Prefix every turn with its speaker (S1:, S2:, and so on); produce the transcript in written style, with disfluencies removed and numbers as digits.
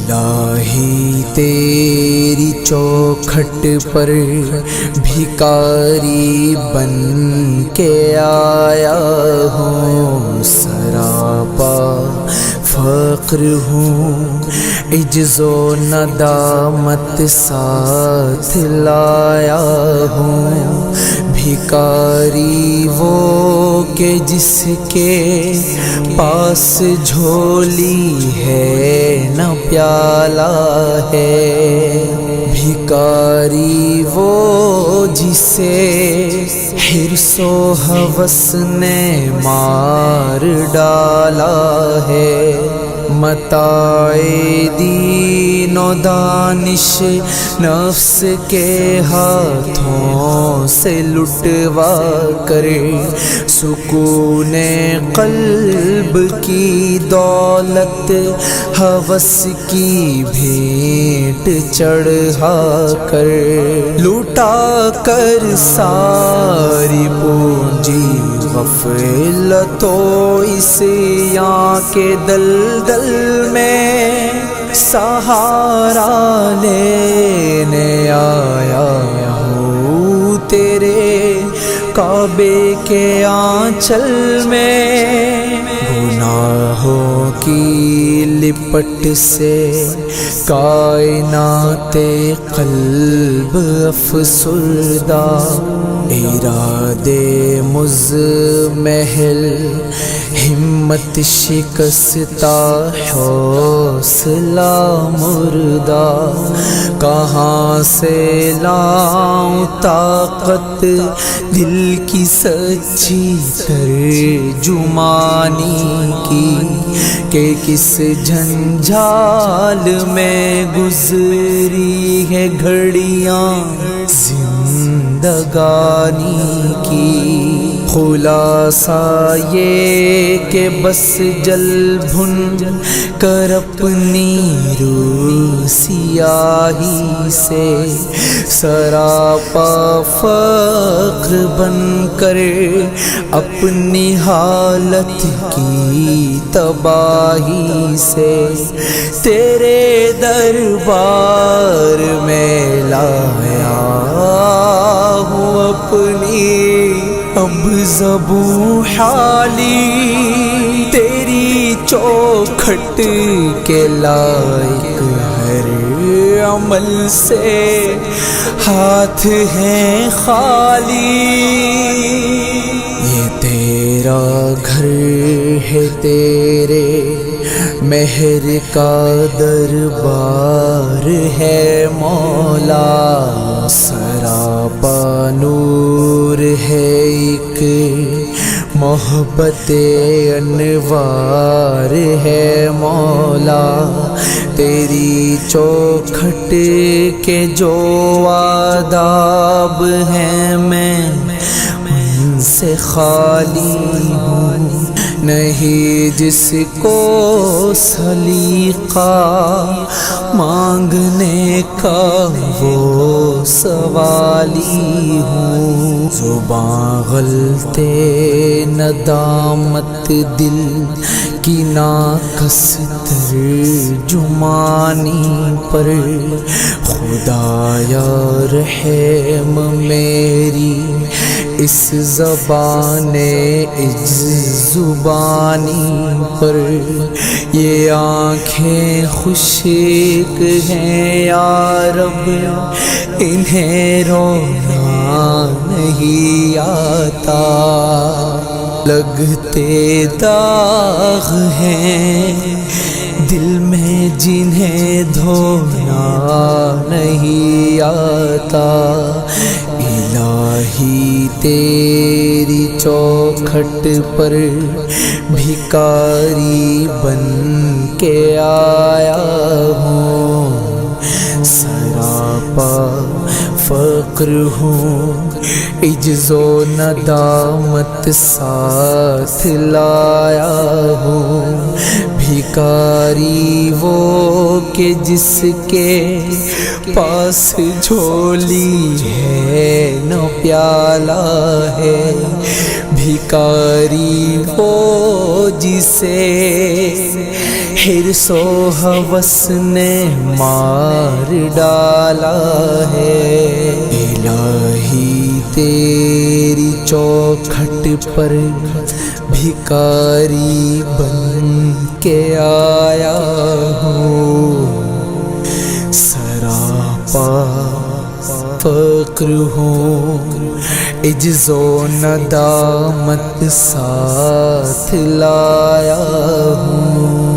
S1: الہی تیری چوکھٹ پر بھکاری بن کے آیا ہوں، سراپا فقر ہوں، عجز و ندامت ساتھ لایا ہوں۔ بھکاری وہ کہ جس کے پاس جھولی ہے نہ پیالہ ہے، بھکاری وہ جسے حرص و ہوس نے مار ڈالا ہے۔ متاع دین و دانش نفس کے ہاتھوں سے لٹوا کر، سکون قلب کی دولت ہوس کی بھیٹ چڑھا کر، لوٹا کر ساری پونجی غفلت و عصیاں کے دلدل میں سہارا لینے آیا ہوں، تیرے کعبے کے آنچل میں۔ گناہوں کی لپٹ سے کائنات قلب افسردہ، ارادے مزمحل ہمت شکستہ، حوصلہ مردہ، کہاں سے لاؤں طاقت دل کی سچی ترجمانی کی، کہ کس جھنجھال میں گزری ہے گھڑیاں زندگانی کی۔ خلاصہ یہ کہ بس جل بھن کر اپنی روح سیاہی سے، سراپا فقر بن کر اپنی حالت کی تباہی سے، تیرے دربار میں لایا ہوں اپنی اب زبوں حالی، تیری چوکھٹ کے لائق ہر عمل سے ہاتھ ہیں خالی۔ یہ تیرا گھر ہے، تیرے مہر کا دربار ہے مولا، سراپا نور ہے ایک محبت انوار ہے مولا، تیری چوکھٹ کے جو آداب ہیں میں ان سے خالی ہوں، نہیں جس کو سلیقہ مانگنے کا وہ سوالی ہوں۔ زباں غلطے ندامت دل کی ناقص ترجمانی پر، خدایا رحم میری اس زبان عجز زبانی پر، یہ آنکھیں خشک ہیں یا رب انہیں رونا نہیں آتا، لگتے داغ ہیں دل میں جنہیں دھونا نہیں آتا۔ الہی تیری چوکھٹ پر بھکاری بن کے آیا ہوں، سراپا فقر ہوں، عجز و ندامت ساتھ لایا ہوں۔ بھکاری وہ کہ جس کے پاس جھولی ہے نہ پیالہ ہے، بھکاری وہ جسے حرص و ہوس نے مار ڈالا ہے، الہی تیری چوکھٹ پر بھکاری بن کے آیا ہوں، سراپا فقر ہوں، عجز و ندامت ساتھ لایا ہوں۔